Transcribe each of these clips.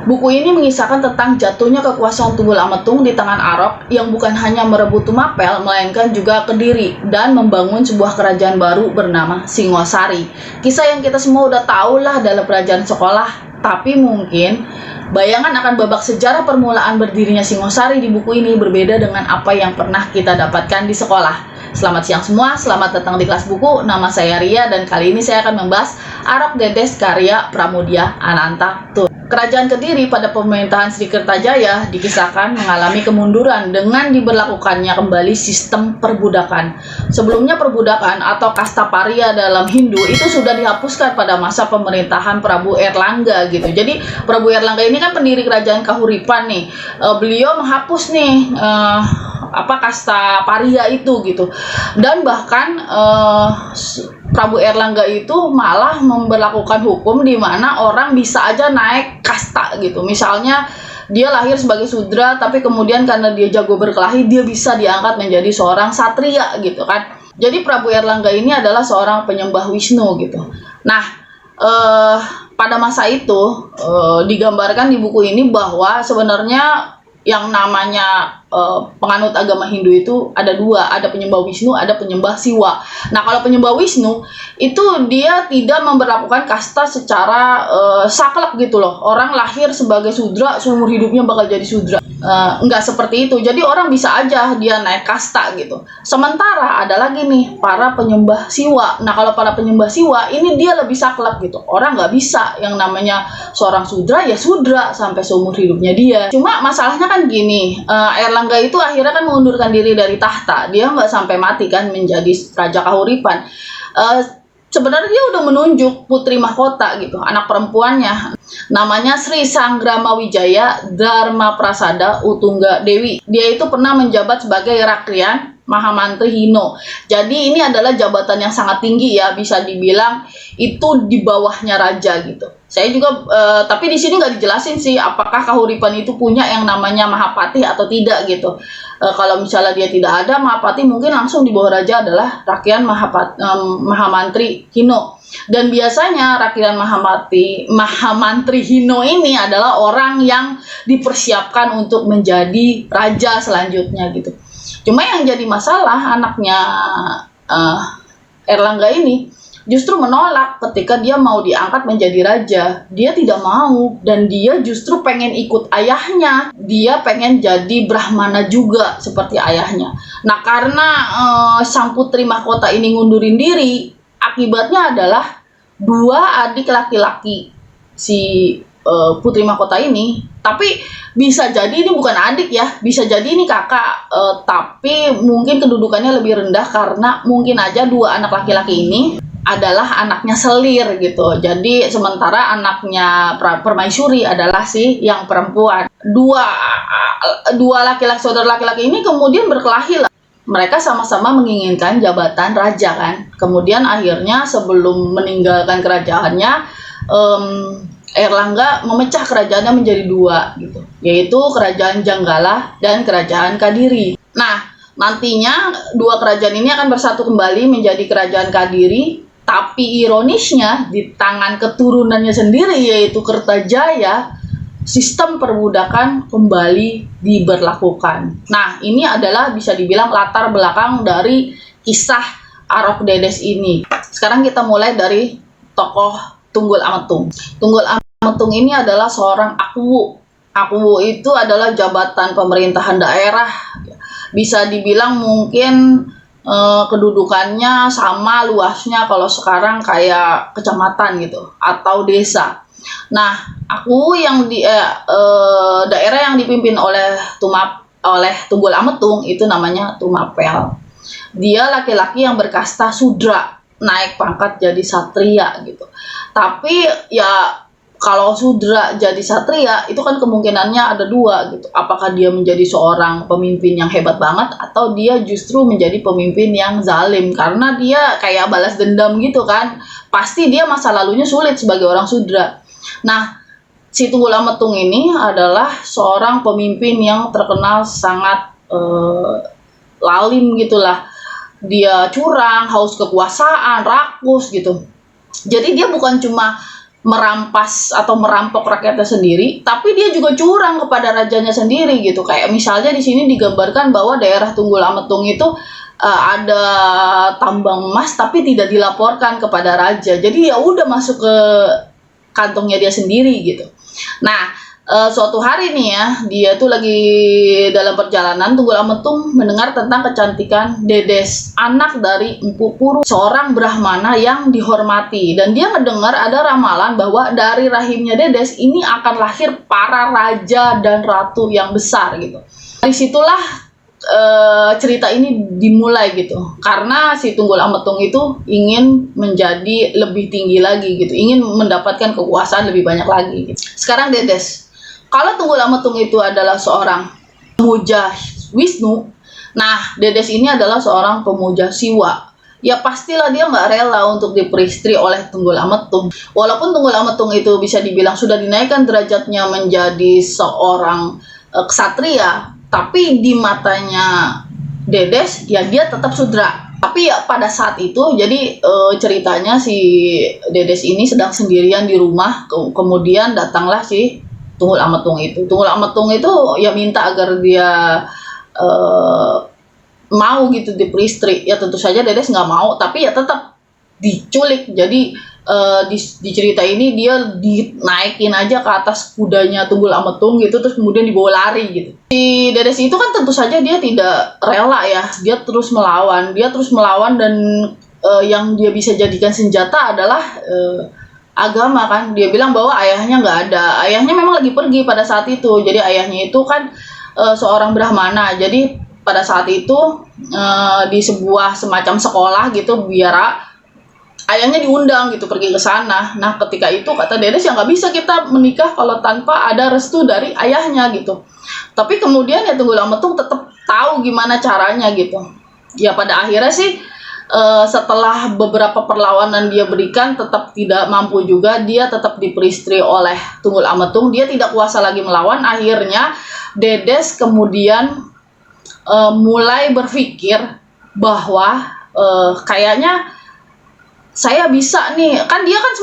Buku ini mengisahkan tentang jatuhnya kekuasaan Tunggul Ametung di tangan Arok yang bukan hanya merebut Tumapel, melainkan juga Kediri dan membangun sebuah kerajaan baru bernama Singosari. Kisah yang kita semua udah tahu lah dalam pelajaran sekolah, tapi mungkin bayangan akan babak sejarah permulaan berdirinya Singosari di buku ini berbeda dengan apa yang pernah kita dapatkan di sekolah. Selamat siang semua, selamat datang di kelas buku. Nama saya Ria dan kali ini saya akan membahas Arok Dedes karya Pramudia Ananta Tun. Kerajaan Kediri pada pemerintahan Sri Kertajaya dikisahkan mengalami kemunduran dengan diberlakukannya kembali sistem perbudakan. Sebelumnya perbudakan atau kasta paria dalam Hindu itu sudah dihapuskan pada masa pemerintahan Prabu Erlangga gitu. Jadi Prabu Erlangga ini kan pendiri kerajaan Kahuripan nih. Beliau menghapus nih kasta paria itu gitu. Dan bahkan Prabu Erlangga itu malah memberlakukan hukum di mana orang bisa aja naik kasta gitu. Misalnya dia lahir sebagai sudra tapi kemudian karena dia jago berkelahi dia bisa diangkat menjadi seorang satria gitu kan. Jadi Prabu Erlangga ini adalah seorang penyembah Wisnu gitu. Nah, pada masa itu digambarkan di buku ini bahwa sebenarnya yang namanya penganut agama Hindu itu ada dua, ada penyembah Wisnu, ada penyembah Siwa. Nah, kalau penyembah Wisnu itu dia tidak memberlakukan kasta secara saklek gitu loh. Orang lahir sebagai sudra, seumur hidupnya bakal jadi sudra. Enggak seperti itu. Jadi orang bisa aja dia naik kasta gitu. Sementara ada lagi nih para penyembah Siwa. Nah, kalau para penyembah Siwa ini dia lebih saklek gitu. Orang nggak bisa yang namanya seorang sudra ya sudra sampai seumur hidupnya dia. Cuma masalahnya kan gini, Erlangga itu akhirnya kan mengundurkan diri dari tahta. Dia nggak sampai mati kan menjadi Raja Kahuripan. Sebenarnya dia udah menunjuk putri mahkota gitu, anak perempuannya. Namanya Sri Sanggrama Wijaya Dharma Prasada Utungga Dewi. Dia itu pernah menjabat sebagai Rakrian Mahamantri Hino. Jadi ini adalah jabatan yang sangat tinggi ya, bisa dibilang itu di bawahnya raja gitu. Saya juga, tapi di sini nggak dijelasin sih apakah Kahuripan itu punya yang namanya Mahapati atau tidak gitu. Kalau misalnya dia tidak ada Mahapati, mungkin langsung di bawah raja adalah Rakyat Mahamantri Hino. Dan biasanya Rakyat Mahamantri Hino ini adalah orang yang dipersiapkan untuk menjadi raja selanjutnya gitu. Cuma yang jadi masalah anaknya Erlangga ini justru menolak ketika dia mau diangkat menjadi raja. Dia tidak mau dan dia justru pengen ikut ayahnya. Dia pengen jadi Brahmana juga seperti ayahnya. Nah, karena sang putri mahkota ini ngundurin diri, akibatnya adalah dua adik laki-laki si putri mahkota ini. Tapi bisa jadi ini bukan adik ya, bisa jadi ini kakak, tapi mungkin kedudukannya lebih rendah karena mungkin aja dua anak laki-laki ini adalah anaknya selir gitu. Jadi sementara anaknya Permaisuri adalah si yang perempuan. Dua laki-laki, saudara laki-laki ini kemudian berkelahi lah. Mereka sama-sama menginginkan jabatan raja kan. Kemudian akhirnya sebelum meninggalkan kerajaannya, Erlangga memecah kerajaannya menjadi dua gitu, yaitu kerajaan Janggala dan kerajaan Kadiri. Nah, nantinya dua kerajaan ini akan bersatu kembali menjadi kerajaan Kadiri. Tapi ironisnya di tangan keturunannya sendiri yaitu Kertajaya, sistem perbudakan kembali diberlakukan. Nah, ini adalah bisa dibilang latar belakang dari kisah Arok Dedes ini. Sekarang kita mulai dari tokoh Tunggul Ametung. Tunggul Ametung ini adalah seorang akwu. Akwu itu adalah jabatan pemerintahan daerah. Bisa dibilang mungkin kedudukannya sama luasnya kalau sekarang kayak kecamatan gitu atau desa. Nah, aku yang di daerah yang dipimpin oleh Tunggul Ametung itu namanya Tumapel. Dia laki-laki yang berkasta sudra, naik pangkat jadi satria gitu. Tapi ya kalau sudra jadi satria itu kan kemungkinannya ada dua gitu. Apakah dia menjadi seorang pemimpin yang hebat banget atau dia justru menjadi pemimpin yang zalim karena dia kayak balas dendam gitu kan. Pasti dia masa lalunya sulit sebagai orang sudra. Nah, si Tunggul Ametung ini adalah seorang pemimpin yang terkenal sangat lalim gitulah. Dia curang, haus kekuasaan, rakus gitu. Jadi dia bukan cuma merampas atau merampok rakyatnya sendiri, tapi dia juga curang kepada rajanya sendiri gitu. Kayak misalnya di sini digambarkan bahwa daerah Tunggul Ametung itu ada tambang emas tapi tidak dilaporkan kepada raja. Jadi ya udah masuk ke kantongnya dia sendiri gitu. Nah, suatu hari nih ya, dia tuh lagi dalam perjalanan Tunggul Ametung mendengar tentang kecantikan Dedes, anak dari Empu Puru, seorang Brahmana yang dihormati. Dan dia mendengar ada ramalan bahwa dari rahimnya Dedes ini akan lahir para raja dan ratu yang besar gitu. Dari situlah cerita ini dimulai gitu, karena si Tunggul Ametung itu ingin menjadi lebih tinggi lagi gitu, ingin mendapatkan kekuasaan lebih banyak lagi gitu. Sekarang Dedes, kalau Tunggul Ametung itu adalah seorang pemuja Wisnu, nah Dedes ini adalah seorang pemuja Siwa. Ya pastilah dia nggak rela untuk diperistri oleh Tunggul Ametung. Walaupun Tunggul Ametung itu bisa dibilang sudah dinaikkan derajatnya menjadi seorang ksatria, tapi di matanya Dedes ya dia tetap sudra. Tapi ya pada saat itu jadi ceritanya si Dedes ini sedang sendirian di rumah, kemudian datanglah si Tunggul Ametung itu. Tunggul Ametung itu ya minta agar dia mau gitu diperistri. Ya tentu saja Dedes nggak mau, tapi ya tetap diculik. Jadi di cerita ini dia dinaikin aja ke atas kudanya Tunggul Ametung gitu, terus kemudian dibawa lari gitu. Si Dedes itu kan tentu saja dia tidak rela ya, dia terus melawan dan yang dia bisa jadikan senjata adalah agama kan. Dia bilang bahwa ayahnya nggak ada, ayahnya memang lagi pergi pada saat itu. Jadi ayahnya itu kan seorang Brahmana. Jadi pada saat itu di sebuah semacam sekolah gitu, biara ayahnya diundang gitu pergi ke sana. Nah ketika itu kata Dedes ya nggak bisa kita menikah kalau tanpa ada restu dari ayahnya gitu. Tapi kemudian ya Tunggul Ametung tetap tahu gimana caranya gitu. Ya pada akhirnya sih setelah beberapa perlawanan dia berikan tetap tidak mampu juga, dia tetap diperistri oleh Tunggul Ametung. Dia tidak kuasa lagi melawan. Akhirnya Dedes kemudian mulai berpikir bahwa kayaknya saya bisa nih, kan dia kan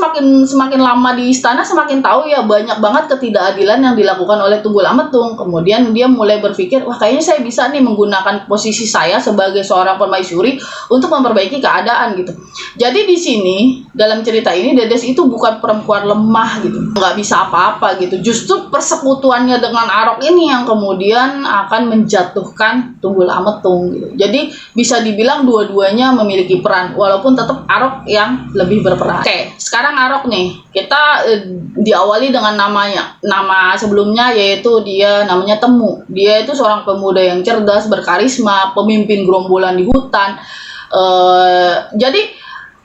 semakin lama di istana semakin tahu ya banyak banget ketidakadilan yang dilakukan oleh Tunggul Ametung. Kemudian dia mulai berpikir, wah kayaknya saya bisa nih menggunakan posisi saya sebagai seorang permaisuri untuk memperbaiki keadaan gitu. Jadi di sini dalam cerita ini Dedes itu bukan perempuan lemah gitu, nggak bisa apa-apa gitu. Justru persekutuannya dengan Arok ini yang kemudian akan menjatuhkan Tunggul Ametung gitu. Jadi bisa dibilang dua-duanya memiliki peran, walaupun tetap Arok yang lebih berperan. Oke, sekarang Arok nih, kita diawali dengan nama sebelumnya, yaitu dia namanya Temu. Dia itu seorang pemuda yang cerdas, berkarisma, pemimpin gerombolan di hutan. Jadi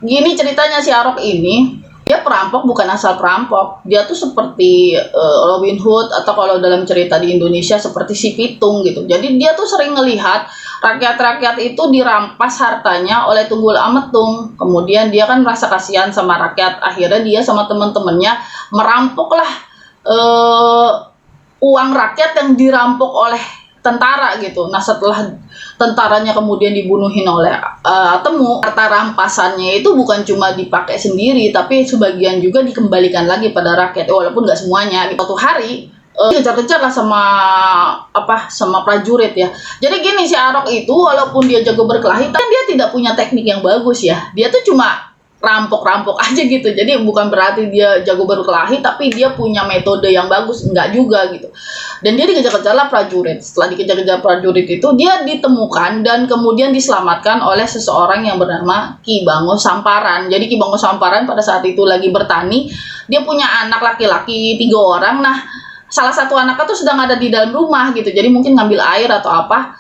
gini ceritanya si Arok ini, dia perampok bukan asal perampok. Dia tuh seperti Robin Hood, atau kalau dalam cerita di Indonesia seperti si Pitung gitu. Jadi dia tuh sering ngelihat rakyat-rakyat itu dirampas hartanya oleh Tunggul Ametung. Kemudian dia kan merasa kasihan sama rakyat. Akhirnya dia sama teman-temannya merampoklah uang rakyat yang dirampok oleh tentara gitu. Nah setelah tentaranya kemudian dibunuhin oleh Temu, harta rampasannya itu bukan cuma dipakai sendiri, tapi sebagian juga dikembalikan lagi pada rakyat, walaupun nggak semuanya. Suatu hari kejar-kejar lah sama prajurit ya. Jadi gini, si Arok itu walaupun dia jago berkelahi, kan dia tidak punya teknik yang bagus ya. Dia tuh cuma rampok-rampok aja gitu. Jadi bukan berarti dia jago berkelahi, tapi dia punya metode yang bagus, enggak juga gitu. Dan dia dikejar-kejar lah prajurit. Setelah dikejar-kejar prajurit itu, dia ditemukan dan kemudian diselamatkan oleh seseorang yang bernama Ki Bango Samparan. Jadi Ki Bango Samparan pada saat itu lagi bertani. Dia punya anak laki-laki 3 orang. Nah salah satu anaknya tuh sedang ada di dalam rumah gitu, jadi mungkin ngambil air atau apa.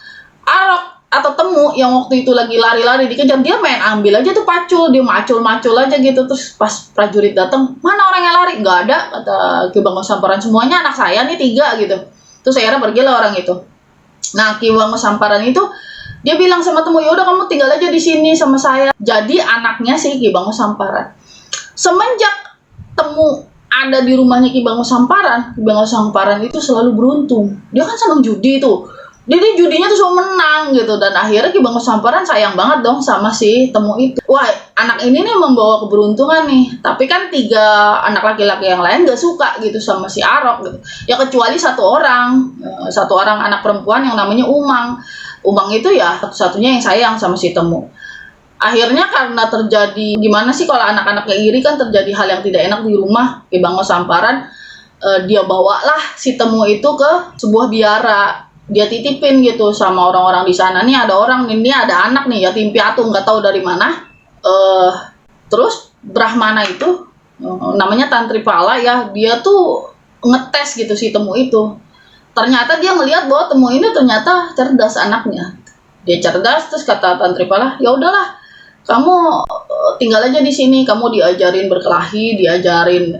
Arok atau Temu yang waktu itu lagi lari-lari dikejar, dia main ambil aja tuh pacul, dia macul-macul aja gitu. Terus pas prajurit datang, mana orang yang lari? Nggak ada, kata Ki Bango Samparan, semuanya anak saya nih 3 gitu. Terus akhirnya pergilah orang itu. Nah Ki Bango Samparan itu dia bilang sama Temu, ya udah kamu tinggal aja di sini sama saya. Jadi anaknya si Ki Bango Samparan, semenjak Temu ada di rumahnya Ki Bango Samparan itu selalu beruntung. Dia kan senang judi tuh. Jadi judinya tuh selalu menang gitu, dan akhirnya Ki Bango Samparan sayang banget dong sama si Temu itu. Wah, anak ini nih membawa keberuntungan nih, tapi kan 3 anak laki-laki yang lain gak suka gitu sama si Arok gitu. Ya kecuali satu orang anak perempuan yang namanya Umang. Umang itu ya satu-satunya yang sayang sama si Temu. Akhirnya karena terjadi, gimana sih kalau anak-anaknya iri kan, terjadi hal yang tidak enak di rumah Ki Bango Samparan, dia bawalah si Temu itu ke sebuah biara. Dia titipin gitu sama orang-orang di sana, nih ada orang, ini ada anak nih yatim piatu nggak tahu dari mana. Terus Brahmana itu namanya Tantripala ya, dia tuh ngetes gitu si Temu itu. Ternyata dia ngelihat bahwa Temu ini ternyata cerdas anaknya. Dia cerdas, terus kata Tantripala, ya udahlah, kamu tinggal aja di sini, kamu diajarin berkelahi, diajarin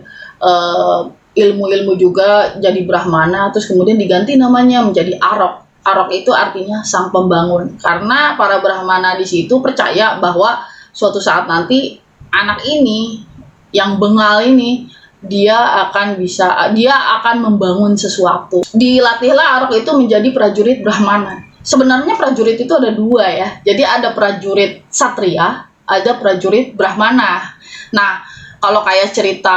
ilmu-ilmu juga, jadi Brahmana, terus kemudian diganti namanya menjadi Arok. Arok itu artinya sang pembangun, karena para Brahmana di situ percaya bahwa suatu saat nanti anak ini yang bengal ini dia akan membangun sesuatu. Dilatihlah Arok itu menjadi prajurit Brahmana. Sebenarnya prajurit itu ada 2 ya. Jadi ada prajurit Satria, ada prajurit Brahmana. Nah, kalau kayak cerita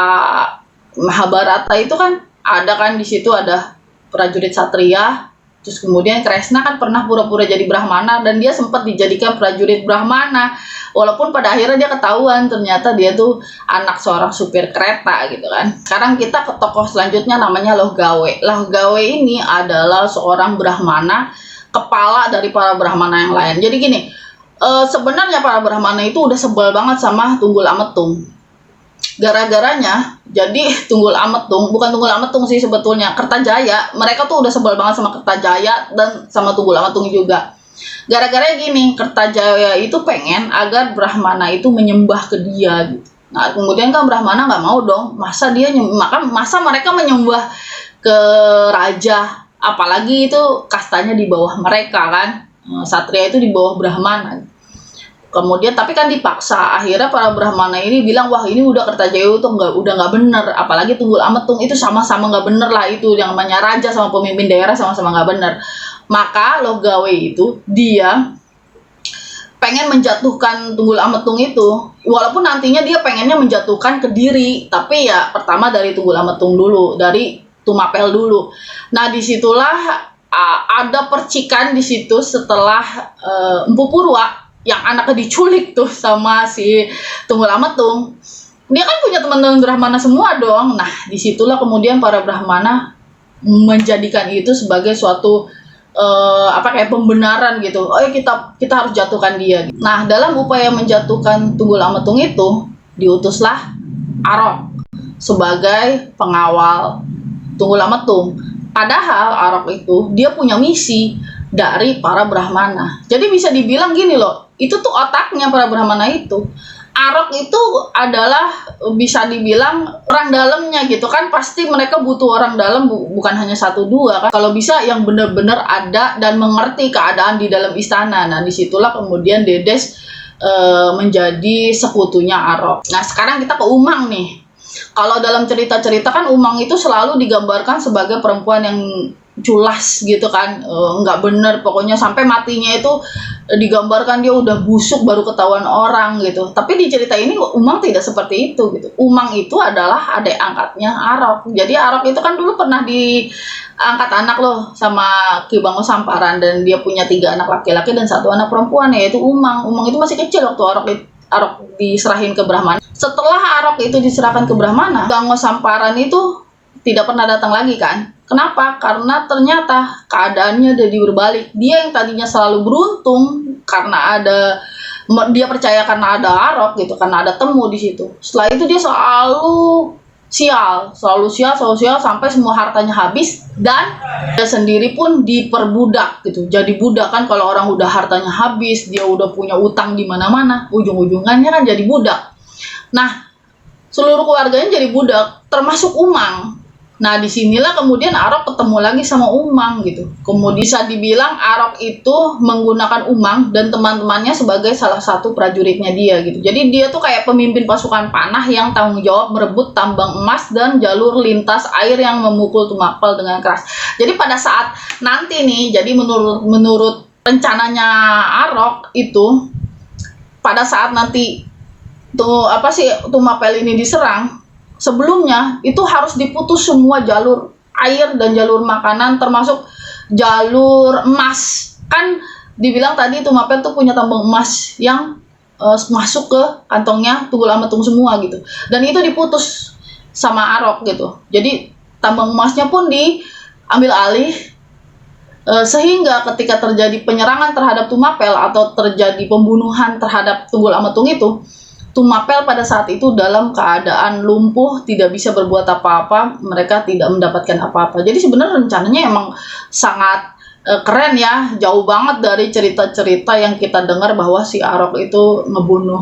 Mahabharata itu kan ada kan, di situ ada prajurit Satria, terus kemudian Kresna kan pernah pura-pura jadi Brahmana dan dia sempat dijadikan prajurit Brahmana, walaupun pada akhirnya dia ketahuan ternyata dia tuh anak seorang supir kereta gitu kan. Sekarang kita ke tokoh selanjutnya, namanya Lohgawe. Lohgawe ini adalah seorang Brahmana, kepala dari para Brahmana yang lain. Jadi gini, sebenarnya para Brahmana itu udah sebel banget sama Tunggul Ametung. Gara-garanya, jadi Tunggul Ametung, bukan Tunggul Ametung sih sebetulnya, Kertajaya, mereka tuh udah sebel banget sama Kertajaya dan sama Tunggul Ametung juga. Gara-gara gini, Kertajaya itu pengen agar Brahmana itu menyembah ke dia gitu. Nah, kemudian kan Brahmana nggak mau dong, masa mereka menyembah ke raja, apalagi itu kastanya di bawah mereka kan, Satria itu di bawah Brahmana. Kemudian tapi kan dipaksa, akhirnya para Brahmana ini bilang, wah ini udah Kertajaya itu udah nggak bener, apalagi Tunggul Ametung itu sama-sama nggak bener lah, itu yang namanya raja sama pemimpin daerah sama-sama nggak bener. Maka Lohgawe itu dia pengen menjatuhkan Tunggul Ametung itu, walaupun nantinya dia pengennya menjatuhkan Kediri, tapi ya pertama dari Tunggul Ametung dulu, dari Tumapel dulu. Nah disitulah ada percikan di situ setelah Empu Purwa yang anaknya diculik tuh sama si Tunggul Ametung. Dia kan punya teman-teman Brahmana semua dong. Nah, disitulah kemudian para Brahmana menjadikan itu sebagai suatu kayak pembenaran gitu. Oh ya, kita harus jatuhkan dia. Nah, dalam upaya menjatuhkan Tunggul Ametung itu diutuslah Arok sebagai pengawal Tunggul Ametung. Padahal Arok itu dia punya misi dari para Brahmana. Jadi bisa dibilang gini loh, itu tuh otaknya para Brahmana itu. Arok itu adalah bisa dibilang orang dalamnya gitu kan, pasti mereka butuh orang dalam, bukan hanya 1-2 kan. Kalau bisa yang benar-benar ada dan mengerti keadaan di dalam istana. Nah disitulah kemudian Dedes menjadi sekutunya Arok. Nah sekarang kita ke Umang nih. Kalau dalam cerita-cerita kan Umang itu selalu digambarkan sebagai perempuan yang culas gitu kan, nggak bener pokoknya, sampai matinya itu digambarkan dia udah busuk baru ketahuan orang gitu. Tapi di cerita ini Umang tidak seperti itu gitu. Umang itu adalah adik angkatnya Arok. Jadi Arok itu kan dulu pernah diangkat anak loh sama Ki Bango Samparan, dan dia punya 3 anak laki-laki dan 1 anak perempuan, yaitu Umang. Umang itu masih kecil waktu Arok diserahin ke Brahmana. Setelah Arok itu diserahkan ke Brahmana, Bango Samparan itu tidak pernah datang lagi kan. Kenapa? Karena ternyata keadaannya jadi berbalik. Dia yang tadinya selalu beruntung karena dia percaya karena ada Arok gitu, karena ada Temu di situ. Setelah itu dia selalu sial sampai semua hartanya habis, dan dia sendiri pun diperbudak gitu. Jadi budak kan, kalau orang udah hartanya habis, dia udah punya utang di mana-mana, ujung-ujungannya kan jadi budak. Nah, seluruh keluarganya jadi budak, termasuk Umang. Nah, disinilah kemudian Arok ketemu lagi sama Umang gitu. Kemudian bisa dibilang Arok itu menggunakan Umang dan teman-temannya sebagai salah satu prajuritnya dia gitu. Jadi dia tuh kayak pemimpin pasukan panah yang tanggung jawab merebut tambang emas dan jalur lintas air yang memukul Tumapel dengan keras. Jadi pada saat nanti nih, jadi menurut rencananya Arok itu pada saat nanti Tumapel ini diserang, sebelumnya itu harus diputus semua jalur air dan jalur makanan, termasuk jalur emas. Kan dibilang tadi Tumapel tuh punya tambang emas yang masuk ke kantongnya Tunggul Ametung semua gitu. Dan itu diputus sama Arok gitu. Jadi tambang emasnya pun diambil alih, sehingga ketika terjadi penyerangan terhadap Tumapel atau terjadi pembunuhan terhadap Tunggul Ametung itu, Tumapel pada saat itu dalam keadaan lumpuh, tidak bisa berbuat apa-apa, mereka tidak mendapatkan apa-apa. Jadi sebenarnya rencananya emang sangat keren ya, jauh banget dari cerita-cerita yang kita dengar bahwa si Arok itu ngebunuh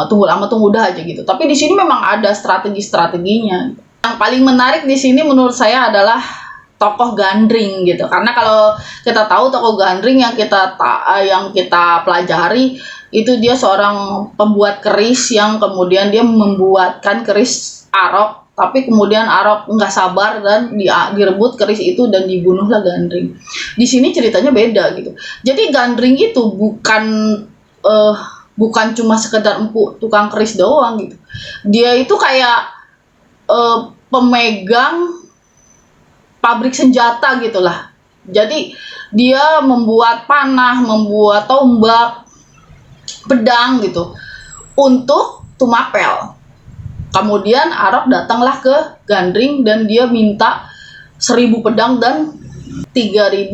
Tunggul Ametung udah aja gitu. Tapi di sini memang ada strategi-strateginya. Yang paling menarik di sini menurut saya adalah tokoh Gandring gitu. Karena kalau kita tahu tokoh Gandring yang kita pelajari itu dia seorang pembuat keris yang kemudian dia membuatkan keris Arok, tapi kemudian Arok nggak sabar dan direbut keris itu dan dibunuhlah Gandring. Di sini ceritanya beda gitu. Jadi Gandring itu bukan cuma sekedar empuk tukang keris doang gitu. Dia itu kayak pemegang pabrik senjata gitulah. Jadi dia membuat panah, membuat tombak, pedang gitu untuk Tumapel. Kemudian Arok datanglah ke Gandring dan dia minta 1000 pedang dan 3000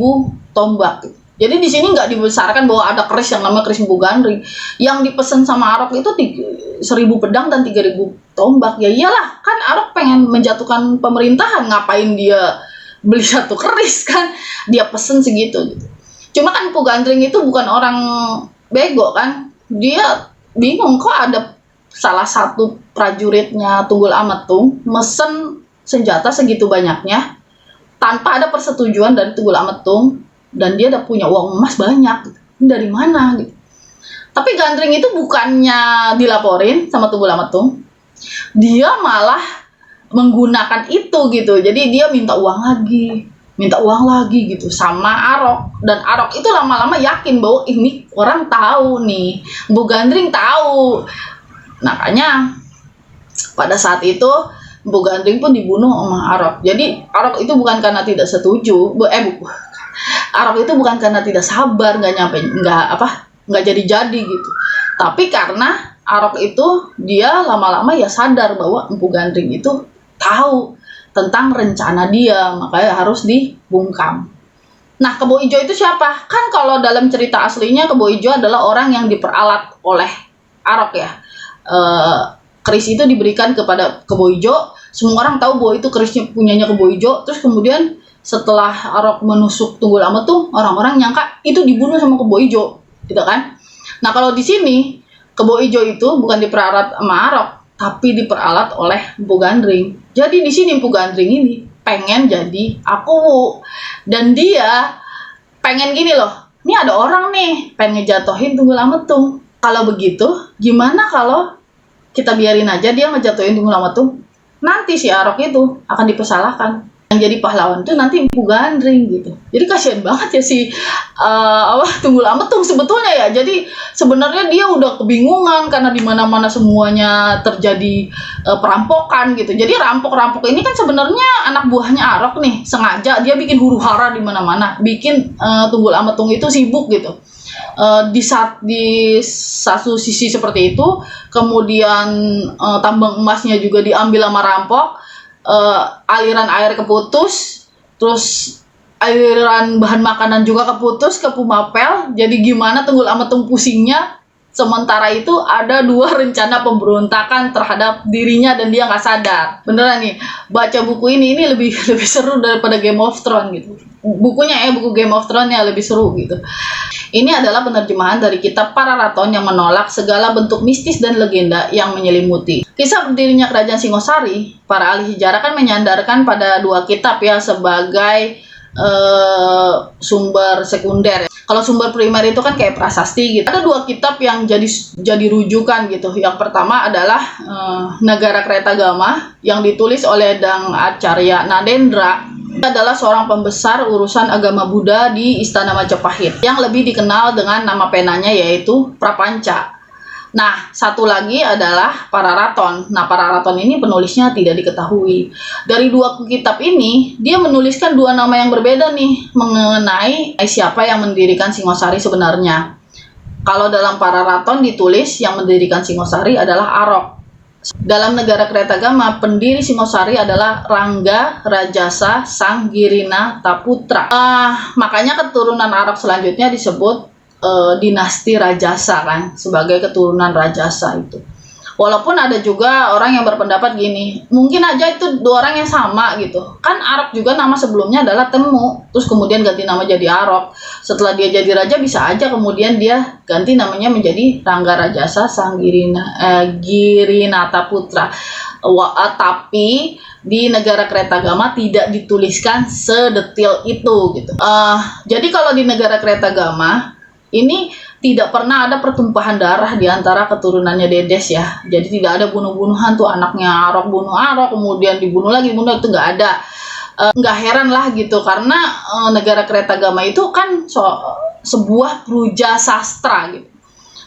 tombak. Jadi di sini nggak dibesarkan bahwa ada keris yang namanya keris Empu Gandring. Yang dipesan sama Arok itu 1000 pedang dan 3000 tombak. Ya iyalah, kan Arok pengen menjatuhkan pemerintahan, ngapain dia beli satu keris kan? Dia pesen segitu gitu. Cuma kan Empu Gandring itu bukan orang bego kan? Dia bingung kok ada salah satu prajuritnya Tunggul Ametung mesen senjata segitu banyaknya tanpa ada persetujuan dari Tunggul Ametung, dan dia udah punya uang emas banyak gitu. Dari mana gitu. Tapi Gandring itu bukannya dilaporin sama Tunggul Ametung, dia malah menggunakan itu gitu. Jadi dia minta uang lagi gitu sama Arok, dan Arok itu lama-lama yakin bahwa ini orang tahu nih, Bu Gandring tahu. Makanya pada saat itu Bu Gandring pun dibunuh sama Arok. Jadi Arok itu bukan karena tidak setuju, Arok itu bukan karena tidak sabar, nggak jadi gitu. Tapi karena Arok itu dia lama-lama ya sadar bahwa Empu Gandring itu tahu tentang rencana dia, makanya harus dibungkam. Nah, Kebo Ijo itu siapa? Kan kalau dalam cerita aslinya Kebo Ijo adalah orang yang diperalat oleh Arok ya. Keris itu diberikan kepada Kebo Ijo. Semua orang tahu bahwa itu kerisnya punyanya Kebo Ijo. Terus kemudian setelah Arok menusuk Tunggul Ametung, orang-orang nyangka itu dibunuh sama Kebo Ijo, gitu kan? Nah, kalau di sini Kebo Ijo itu bukan diperalat sama Arok, tapi diperalat oleh Empu Gandring. Jadi di sini Empu Gandring ini pengen jadi aku, dan dia pengen gini loh, ini ada orang nih pengen ngejatuhin Tunggul Ametung. Kalau begitu, gimana kalau kita biarin aja dia ngejatuhin Tunggul Ametung? Nanti si Arok itu akan dipersalahkan. Yang jadi pahlawan itu nanti Empu Gandring gitu. Jadi kasihan banget ya si Tunggul Ametung sebetulnya ya. Jadi sebenarnya dia udah kebingungan karena di mana-mana semuanya terjadi perampokan gitu. Jadi rampok-rampok ini kan sebenarnya anak buahnya Arok nih, sengaja dia bikin huru-hara di mana-mana, bikin Tunggul Ametung itu sibuk gitu. Di satu sisi seperti itu, kemudian tambang emasnya juga diambil sama rampok. Aliran air keputus, terus aliran bahan makanan juga keputus ke Tumapel. Jadi gimana Tunggul Ametung pusingnya? Sementara itu ada 2 rencana pemberontakan terhadap dirinya dan dia nggak sadar. Beneran nih, baca buku ini lebih seru daripada Game of Thrones gitu. Buku Game of Thrones ya lebih seru gitu. Ini adalah penerjemahan dari kitab Pararaton yang menolak segala bentuk mistis dan legenda yang menyelimuti. Kisah berdirinya Kerajaan Singosari, para ahli sejarah kan menyandarkan pada dua kitab ya sebagai sumber sekunder. Kalau sumber primer itu kan kayak prasasti gitu. Ada dua kitab yang jadi rujukan gitu. Yang pertama adalah Negara Kretagama yang ditulis oleh Dang Acarya Nadendra. Dia adalah seorang pembesar urusan agama Buddha di Istana Majapahit yang lebih dikenal dengan nama penanya yaitu Prapanca. Nah, satu lagi adalah Pararaton. Nah, Pararaton ini penulisnya tidak diketahui. Dari dua kitab ini, dia menuliskan dua nama yang berbeda nih mengenai siapa yang mendirikan Singosari sebenarnya. Kalau dalam Pararaton ditulis yang mendirikan Singosari adalah Arok. Dalam Negara Kretagama, pendiri Singosari adalah Rangga Rajasa Sanggirina Taputra. Makanya keturunan Arok selanjutnya disebut dinasti Rajasa kan, sebagai keturunan Rajasa itu. Walaupun ada juga orang yang berpendapat gini, mungkin aja itu dua orang yang sama gitu. Kan Arok juga nama sebelumnya adalah Temu, terus kemudian ganti nama jadi Arok. Setelah dia jadi raja bisa aja kemudian dia ganti namanya menjadi Rangga Rajasa Girinata Putra. Tapi di Negara Kretagama tidak dituliskan sedetil itu gitu. Jadi kalau di Negara Kretagama ini tidak pernah ada pertumpahan darah di antara keturunannya Dedes ya. Jadi tidak ada bunuh-bunuhan tuh anaknya Arok bunuh Arok, kemudian dibunuh lagi, itu nggak ada. Nggak heran lah gitu, karena Negara Kretagama itu kan sebuah pruja sastra gitu.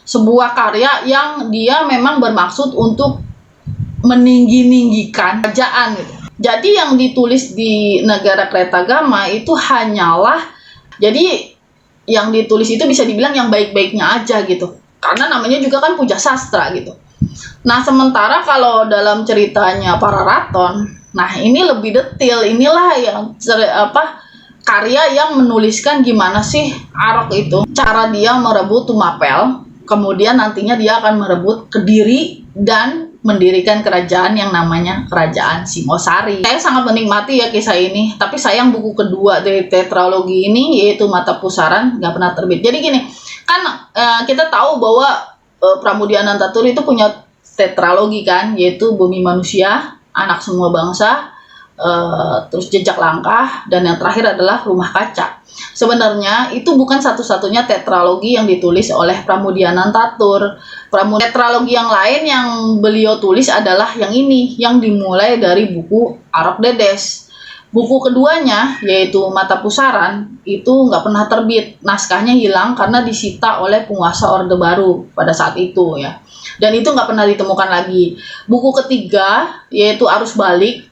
Sebuah karya yang dia memang bermaksud untuk meninggi-ninggikan kerajaan gitu. Jadi yang ditulis di Negara Kretagama itu hanyalah, jadi yang ditulis itu bisa dibilang yang baik-baiknya aja gitu, karena namanya juga kan puja sastra gitu. Nah, sementara kalau dalam ceritanya Pararaton, nah ini lebih detail. Inilah yang karya yang menuliskan gimana sih Arok itu, cara dia merebut Tumapel, kemudian nantinya dia akan merebut Kediri dan mendirikan kerajaan yang namanya Kerajaan Singosari. Saya sangat menikmati ya kisah ini, tapi sayang buku kedua dari tetralogi ini yaitu Mata Pusaran nggak pernah terbit. Jadi gini, kan kita tahu bahwa Pramudia Anantatur itu punya tetralogi kan, yaitu Bumi Manusia, Anak Semua Bangsa, terus Jejak Langkah, dan yang terakhir adalah Rumah Kaca. Sebenarnya itu bukan satu-satunya tetralogi yang ditulis oleh Pramudia Anantatur. Tetralogi yang lain yang beliau tulis adalah yang ini, yang dimulai dari buku Arok Dedes. Buku keduanya, yaitu Mata Pusaran, itu nggak pernah terbit. Naskahnya hilang karena disita oleh penguasa Orde Baru pada saat itu ya. Dan itu nggak pernah ditemukan lagi. Buku ketiga, yaitu Arus Balik,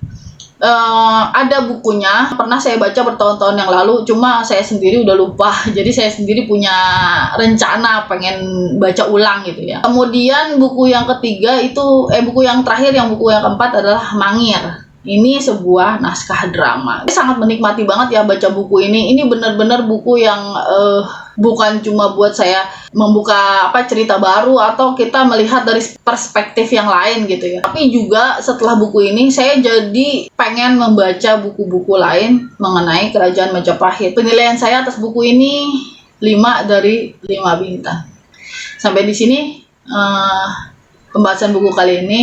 ada bukunya, pernah saya baca bertahun-tahun yang lalu, cuma saya sendiri udah lupa. Jadi saya sendiri punya rencana pengen baca ulang gitu ya. Kemudian buku yang ketiga itu, buku yang terakhir, yang buku yang keempat adalah Mangir. Ini sebuah naskah drama. Saya sangat menikmati banget ya baca buku ini. Ini benar-benar buku yang bukan cuma buat saya membuka cerita baru atau kita melihat dari perspektif yang lain gitu ya. Tapi juga setelah buku ini saya jadi pengen membaca buku-buku lain mengenai Kerajaan Majapahit. Penilaian saya atas buku ini 5 dari 5 bintang. Sampai di sini pembahasan buku kali ini.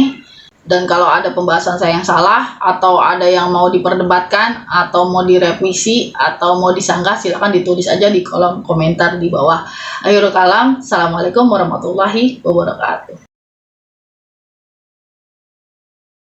Dan kalau ada pembahasan saya yang salah, atau ada yang mau diperdebatkan, atau mau direvisi, atau mau disanggah, silakan ditulis aja di kolom komentar di bawah. Akhirul kalam, assalamualaikum warahmatullahi wabarakatuh.